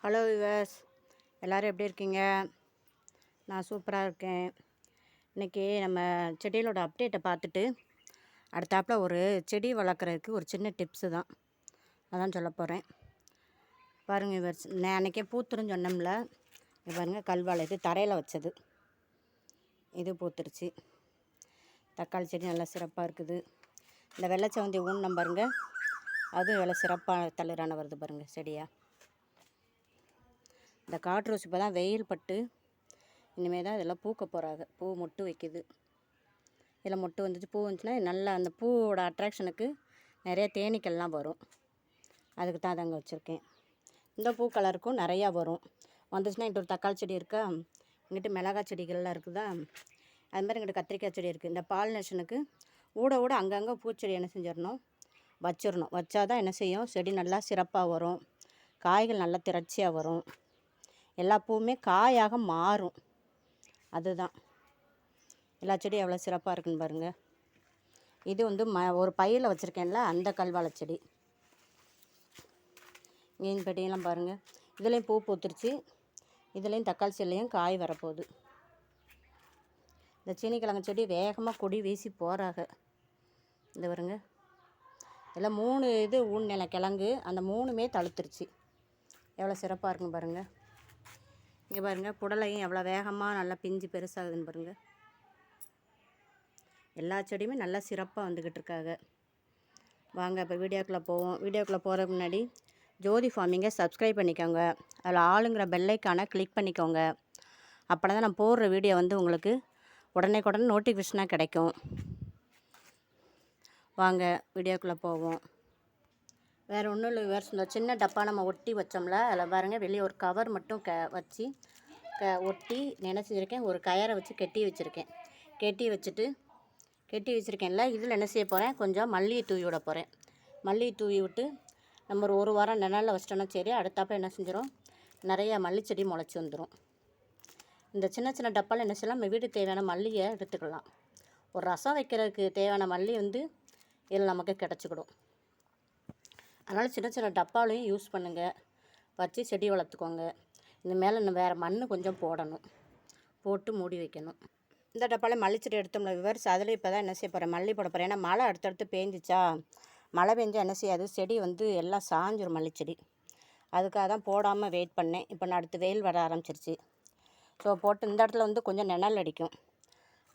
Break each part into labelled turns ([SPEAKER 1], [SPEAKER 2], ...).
[SPEAKER 1] Hello viewers, எல்லோரும் எப்படி இருக்கீங்க? நான் சூப்பராக இருக்கேன். இன்றைக்கி நம்ம செடிகளோட அப்டேட்டை பார்த்துட்டு அடுத்தாப்பில் ஒரு செடி வளர்க்குறதுக்கு ஒரு சின்ன டிப்ஸு தான் அதான் சொல்ல போகிறேன். பாருங்கள் விவர்ஸ், நான் அன்றைக்கே பூத்துருன்னு சொன்னோம்ல, இது பாருங்கள் கல்வாழை, இது தரையில் வச்சது, இது பூத்துருச்சு. தக்காளி செடி நல்லா சிறப்பாக இருக்குது. இந்த வெள்ளைச்சவந்தி ஊன்னம் பாருங்கள், அதுவும் எவ்வளோ சிறப்பாக தளிரான வருது பாருங்கள் செடியாக. இந்த காட்டு ரோஸ் இப்போ தான் வெயில் பட்டு இனிமேல் தான் இதெல்லாம் பூக்க போகிறாங்க. பூ மொட்டு வைக்குது. இதில் மொட்டு வந்துச்சு, பூ வந்துச்சுன்னா நல்லா அந்த பூவோட அட்ராக்ஷனுக்கு நிறைய தேனீக்கள்லாம் வரும். அதுக்கு தான் அதாங்க வச்சுருக்கேன். இந்த பூ கலருக்கும் நிறையா வரும். வந்துச்சுன்னா இங்கிட்ட ஒரு தக்காளி செடி இருக்கா, இங்கிட்ட மிளகாய் செடிகள்லாம் இருக்குதா, அது மாதிரி இங்கிட்ட கத்திரிக்காய் செடி இருக்குது. இந்த பாலினேஷனுக்கு ஊட அங்கங்கே பூச்செடி என்ன செஞ்சிடணும், வச்சிடணும். வச்சாதான் என்ன செய்யும், செடி நல்லா சிறப்பாக வரும், காய்கள் நல்லா திரட்சியாக வரும், எல்லா பூவுமே காயாக மாறும். அதுதான் எல்லா செடியும் எவ்வளோ சிறப்பாக இருக்குன்னு பாருங்கள். இது வந்து ஒரு பையில் வச்சுருக்கேன்ல, அந்த கல்வாழை செடி. மீன் பெட்டியெல்லாம் பாருங்கள், இதுலேயும் பூ பூத்துருச்சு, இதுலேயும் தக்காளி செடிலையும் காய் வரப்போகுது. இந்த சீனிக்கிழங்கு செடி வேகமாக கொடி வீசி போகிறாங்க. இந்த பாருங்க, எல்லாம் 3 இது ஊன்னில கிழங்கு, அந்த 3மே தழுத்துருச்சு. எவ்வளோ சிறப்பாக இருக்குன்னு பாருங்கள். இங்கே பாருங்கள், புடலையும் எவ்வளோ வேகமாக நல்லா பிஞ்சு பெருசாகுதுன்னு பாருங்கள். எல்லா செடியுமே நல்லா சிறப்பாக வந்துக்கிட்டு இருக்காங்க. வாங்க இப்போ வீடியோக்குள்ளே போவோம். வீடியோக்குள்ளே போகிறதுக்கு முன்னாடி ஜோதி ஃபார்மிங்கை சப்ஸ்கிரைப் பண்ணிக்கோங்க. அதில் ஆளுங்கிற பெல்லைக்கான கிளிக் பண்ணிக்கோங்க. அப்போ தான் நான் போடுற வீடியோ வந்து உங்களுக்கு உடனே நோட்டிஃபிகேஷனாக கிடைக்கும். வாங்க வீடியோக்குள்ளே போவோம். வேறு ஒன்றும் இல்லை விவர்ஸ், இந்த சின்ன டப்பா நம்ம ஒட்டி வச்சோம்ல, அதில் பாருங்கள் வெளியே ஒரு கவர் மட்டும் வச்சு ஒட்டி நினச்சிருக்கேன். ஒரு கயரை வச்சு கட்டி வச்சுருக்கேன். கட்டி வச்சுருக்கேன்ல, இதில் என்ன செய்ய போகிறேன், கொஞ்சம் மல்லிகை தூவி விட போகிறேன். மல்லிகை தூவி விட்டு நம்ம ஒரு வாரம் நிழலில் வச்சிட்டோன்னா சரி, அடுத்தாப்பில் என்ன செஞ்சிடும், நிறையா மல்லிச்செடி முளைச்சி வந்துடும். இந்த சின்ன சின்ன டப்பாவில் என்ன செய்யலாம், நம்ம வீட்டுக்கு தேவையான மல்லிகை எடுத்துக்கலாம். ஒரு ரசம் வைக்கிறதுக்கு தேவையான மல்லி வந்து இதில் நமக்கு கிடச்சிக்கிடும். அதனால் சின்ன சின்ன டப்பாலையும் யூஸ் பண்ணுங்கள், வச்சு செடி வளர்த்துக்கோங்க. இந்த மேலே இன்னும் வேறு மண் கொஞ்சம் போடணும், போட்டு மூடி வைக்கணும். இந்த டப்பாவில் மல்லிச்செடி எடுத்தோம்ல விவர்ஸ், அதில் இப்போ தான் என்ன செய்ய போகிறேன், மல்லி போட போகிறேன். ஏன்னா மழை அடுத்தடுத்து பேஞ்சிச்சா, மழை பெஞ்சால் என்ன செய்யாது, செடி வந்து எல்லாம் சாஞ்சிரும் மல்லிச்செடி. அதுக்காக தான் போடாமல் வெயிட் பண்ணேன். இப்போ நான் அடுத்து வெயில் வர ஆரம்பிச்சிருச்சு. ஸோ போட்டு இந்த இடத்துல வந்து கொஞ்சம் நிழல் அடிக்கும்,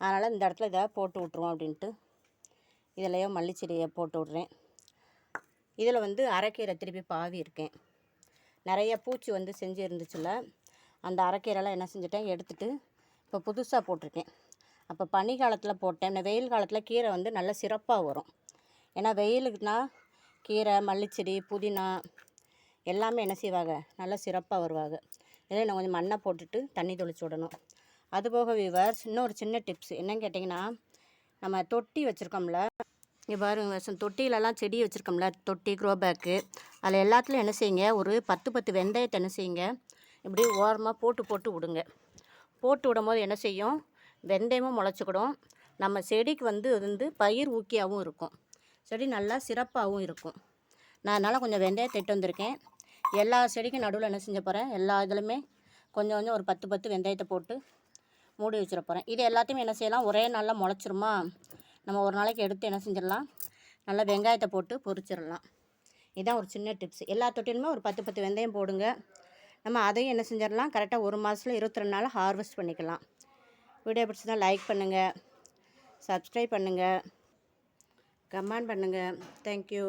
[SPEAKER 1] அதனால் இந்த இடத்துல இதை போட்டு விட்ருவோம் அப்படின்ட்டு இதிலையோ மல்லிச்செடியை போட்டு விட்றேன். இதில் வந்து அரைக்கீரை திருப்பி பாவி இருக்கேன். நிறைய பூச்சி வந்து செஞ்சு இருந்துச்சுல்ல, அந்த அரைக்கீரைலாம் என்ன செஞ்சுட்டேன், எடுத்துகிட்டு இப்போ புதுசாக போட்டிருக்கேன். அப்போ பனி காலத்தில் போட்டேன். வெயில் காலத்தில் கீரை வந்து நல்லா சிறப்பாக வரும். ஏன்னா வெயிலுக்குனா கீரை, மல்லிச்செடி, புதினா எல்லாமே என்ன செய்வாங்க, நல்லா சிறப்பாக வருவாங்க. இதில் நான் கொஞ்சம் மண்ணை போட்டுட்டு தண்ணி தெளிச்சு விடணும். அதுபோக விவர்ஸ், இன்னொரு சின்ன டிப்ஸ் என்னன்னு கேட்டிங்கன்னா, நம்ம தொட்டி வச்சுருக்கோம்ல, இங்கே பாருங்க, தொட்டிலெலாம் செடி வச்சுருக்கோம்ல, தொட்டி, க்ரோ பேக்கு, அதில் எல்லாத்துலையும் என்ன செய்யுங்க, ஒரு 10 வெந்தயத்தை என்ன செய்யுங்க, இப்படி ஓரமாக போட்டு விடுங்க. போட்டு விடும்போது என்ன செய்யும், வெந்தயமும் முளைச்சிக்கிடும், நம்ம செடிக்கு வந்து பயிர் ஊக்கியாகவும் இருக்கும், செடி நல்லா சிறப்பாகவும் இருக்கும். நான் அதனால் கொஞ்சம் வெந்தயத்தை இட்டு வந்திருக்கேன். எல்லா செடிக்கும் நடுவில் என்ன செஞ்ச போகிறேன், எல்லா இதுலையுமே கொஞ்சம் ஒரு 10 வெந்தயத்தை போட்டு மூடி வச்சிட போகிறேன். இது எல்லாத்தையுமே என்ன செய்யலாம், ஒரே நாளில் முளைச்சிருமா, நம்ம ஒரு நாளைக்கு எடுத்து என்ன செஞ்சிடலாம், நல்லா வெங்காயத்தை போட்டு பொரிச்சிடலாம். இதுதான் ஒரு சின்ன டிப்ஸ். எல்லா தொட்டிலுமே ஒரு 10 வெந்தயம் போடுங்க. நம்ம அதையும் என்ன செஞ்சிடலாம், கரெக்டாக 1 மாதத்தில் 22 நாள் ஹார்வெஸ்ட் பண்ணிக்கலாம். வீடியோ பிடிச்சதா லைக் பண்ணுங்கள், சப்ஸ்கிரைப் பண்ணுங்கள், கமெண்ட் பண்ணுங்கள். தேங்க்யூ.